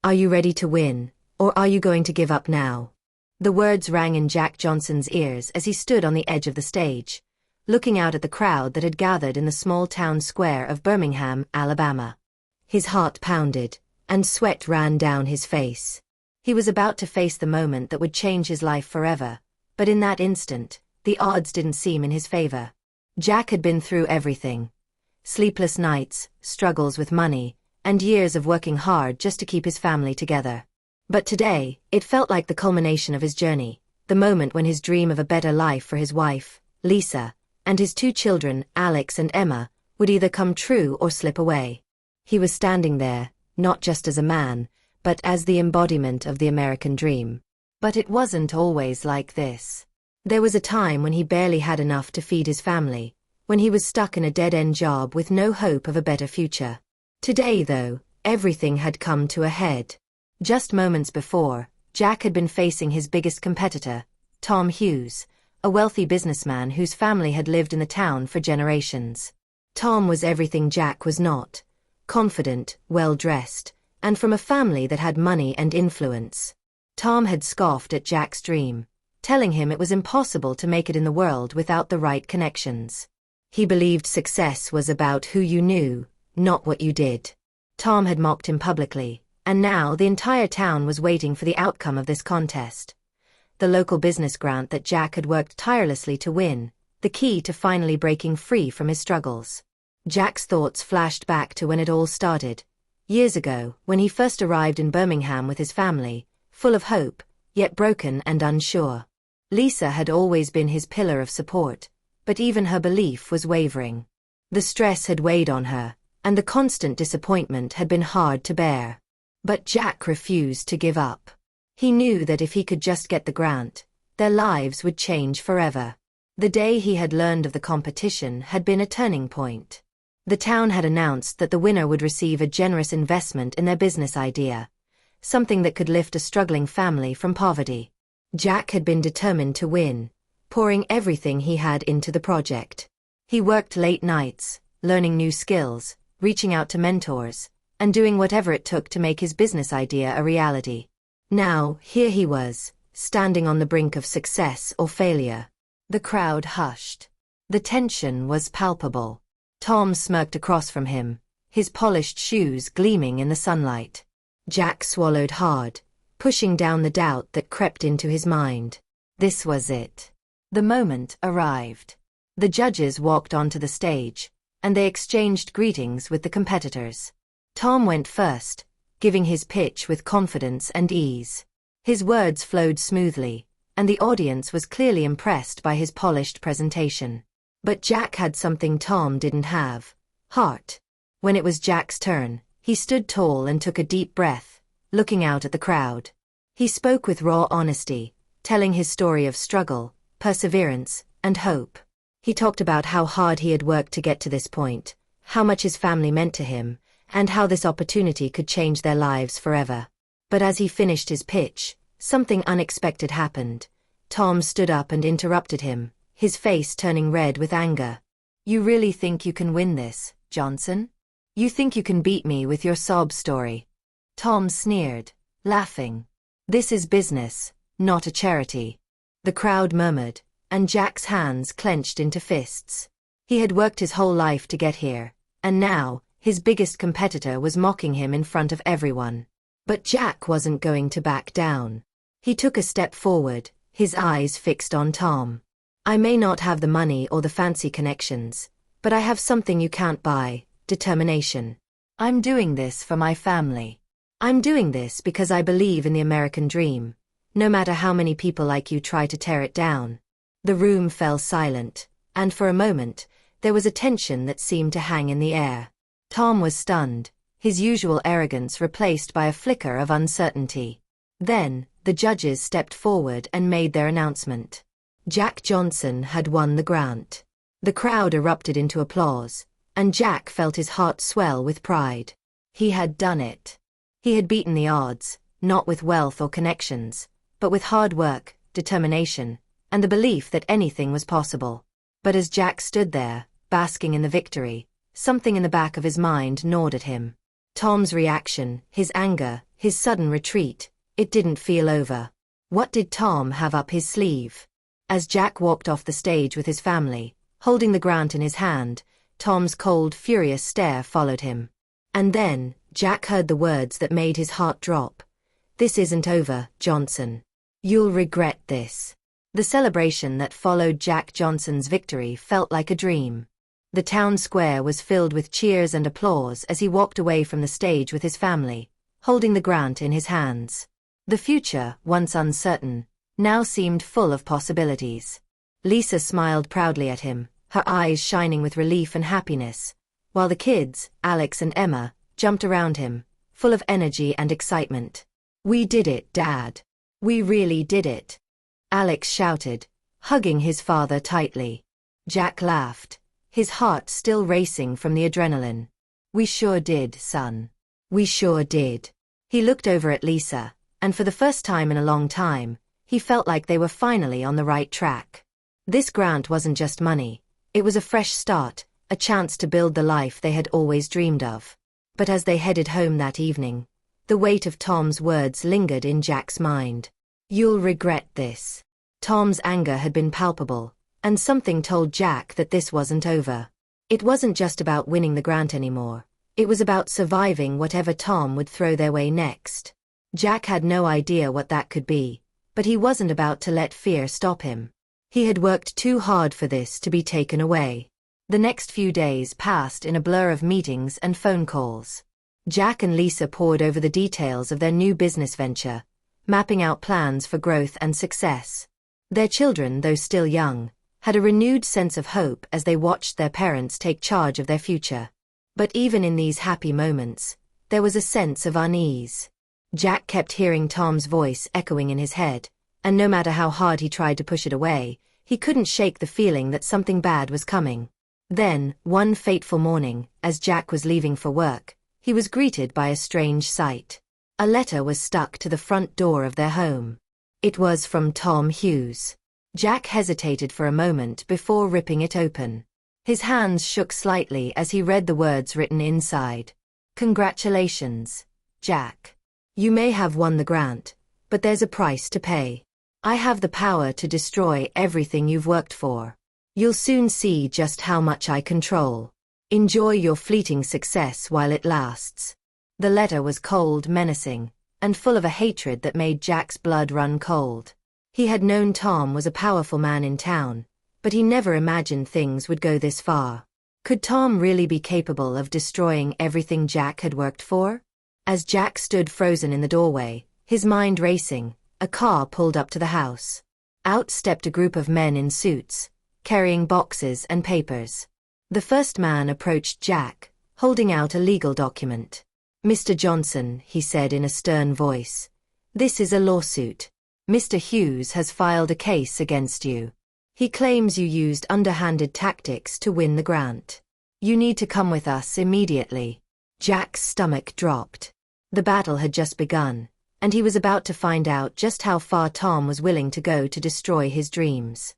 Are you ready to win, or are you going to give up now? The words rang in Jack Johnson's ears as he stood on the edge of the stage, looking out at the crowd that had gathered in the small town square of Birmingham, Alabama. His heart pounded, and sweat ran down his face. He was about to face the moment that would change his life forever, but in that instant, the odds didn't seem in his favor. Jack had been through everything. Sleepless nights, struggles with money, and years of working hard just to keep his family together. But today, it felt like the culmination of his journey, the moment when his dream of a better life for his wife, Lisa, and his 2 children, Alex and Emma, would either come true or slip away. He was standing there, not just as a man, but as the embodiment of the American dream. But it wasn't always like this. There was a time when he barely had enough to feed his family, when he was stuck in a dead-end job with no hope of a better future. Today, though, everything had come to a head. Just moments before, Jack had been facing his biggest competitor, Tom Hughes, a wealthy businessman whose family had lived in the town for generations. Tom was everything Jack was not: confident, well-dressed, and from a family that had money and influence. Tom had scoffed at Jack's dream, telling him it was impossible to make it in the world without the right connections. He believed success was about who you knew, not what you did. Tom had mocked him publicly, and now the entire town was waiting for the outcome of this contest. The local business grant that Jack had worked tirelessly to win, the key to finally breaking free from his struggles. Jack's thoughts flashed back to when it all started, years ago, when he first arrived in Birmingham with his family, full of hope, yet broken and unsure. Lisa had always been his pillar of support, but even her belief was wavering. The stress had weighed on her, and the constant disappointment had been hard to bear. But Jack refused to give up. He knew that if he could just get the grant, their lives would change forever. The day he had learned of the competition had been a turning point. The town had announced that the winner would receive a generous investment in their business idea, something that could lift a struggling family from poverty. Jack had been determined to win, pouring everything he had into the project. He worked late nights, learning new skills, reaching out to mentors, and doing whatever it took to make his business idea a reality. Now, here he was, standing on the brink of success or failure. The crowd hushed. The tension was palpable. Tom smirked across from him, his polished shoes gleaming in the sunlight. Jack swallowed hard, pushing down the doubt that crept into his mind. This was it. The moment arrived. The judges walked onto the stage, and they exchanged greetings with the competitors. Tom went first, giving his pitch with confidence and ease. His words flowed smoothly, and the audience was clearly impressed by his polished presentation. But Jack had something Tom didn't have: heart. When it was Jack's turn, he stood tall and took a deep breath, looking out at the crowd. He spoke with raw honesty, telling his story of struggle, perseverance, and hope. He talked about how hard he had worked to get to this point, how much his family meant to him, and how this opportunity could change their lives forever. But as he finished his pitch, something unexpected happened. Tom stood up and interrupted him, his face turning red with anger. "You really think you can win this, Johnson? You think you can beat me with your sob story?" Tom sneered, laughing. "This is business, not a charity." The crowd murmured, and Jack's hands clenched into fists. He had worked his whole life to get here, and now, his biggest competitor was mocking him in front of everyone. But Jack wasn't going to back down. He took a step forward, his eyes fixed on Tom. "I may not have the money or the fancy connections, but I have something you can't buy: determination. I'm doing this for my family. I'm doing this because I believe in the American dream, no matter how many people like you try to tear it down." The room fell silent, and for a moment, there was a tension that seemed to hang in the air. Tom was stunned, his usual arrogance replaced by a flicker of uncertainty. Then, the judges stepped forward and made their announcement. Jack Johnson had won the grant. The crowd erupted into applause, and Jack felt his heart swell with pride. He had done it. He had beaten the odds, not with wealth or connections, but with hard work, determination, and the belief that anything was possible. But as Jack stood there, basking in the victory, something in the back of his mind gnawed at him. Tom's reaction, his anger, his sudden retreat, it didn't feel over. What did Tom have up his sleeve? As Jack walked off the stage with his family, holding the grant in his hand, Tom's cold, furious stare followed him. And then, Jack heard the words that made his heart drop. "This isn't over, Johnson. You'll regret this." The celebration that followed Jack Johnson's victory felt like a dream. The town square was filled with cheers and applause as he walked away from the stage with his family, holding the grant in his hands. The future, once uncertain, now seemed full of possibilities. Lisa smiled proudly at him, her eyes shining with relief and happiness, while the kids, Alex and Emma, jumped around him, full of energy and excitement. "We did it, Dad. We really did it," Alex shouted, hugging his father tightly. Jack laughed, his heart still racing from the adrenaline. "We sure did, son. We sure did." He looked over at Lisa, and for the first time in a long time, he felt like they were finally on the right track. This grant wasn't just money, it was a fresh start, a chance to build the life they had always dreamed of. But as they headed home that evening, the weight of Tom's words lingered in Jack's mind. "You'll regret this." Tom's anger had been palpable, and something told Jack that this wasn't over. It wasn't just about winning the grant anymore, it was about surviving whatever Tom would throw their way next. Jack had no idea what that could be, but he wasn't about to let fear stop him. He had worked too hard for this to be taken away. The next few days passed in a blur of meetings and phone calls. Jack and Lisa pored over the details of their new business venture, mapping out plans for growth and success. Their children, though still young, had a renewed sense of hope as they watched their parents take charge of their future. But even in these happy moments, there was a sense of unease. Jack kept hearing Tom's voice echoing in his head, and no matter how hard he tried to push it away, he couldn't shake the feeling that something bad was coming. Then, one fateful morning, as Jack was leaving for work, he was greeted by a strange sight. A letter was stuck to the front door of their home. It was from Tom Hughes. Jack hesitated for a moment before ripping it open. His hands shook slightly as he read the words written inside. "Congratulations, Jack. You may have won the grant, but there's a price to pay. I have the power to destroy everything you've worked for. You'll soon see just how much I control. Enjoy your fleeting success while it lasts." The letter was cold, menacing, and full of a hatred that made Jack's blood run cold. He had known Tom was a powerful man in town, but he never imagined things would go this far. Could Tom really be capable of destroying everything Jack had worked for? As Jack stood frozen in the doorway, his mind racing, a car pulled up to the house. Out stepped a group of men in suits, carrying boxes and papers. The first man approached Jack, holding out a legal document. "Mr. Johnson," he said in a stern voice, "this is a lawsuit. Mr. Hughes has filed a case against you. He claims you used underhanded tactics to win the grant. You need to come with us immediately." Jack's stomach dropped. The battle had just begun, and he was about to find out just how far Tom was willing to go to destroy his dreams.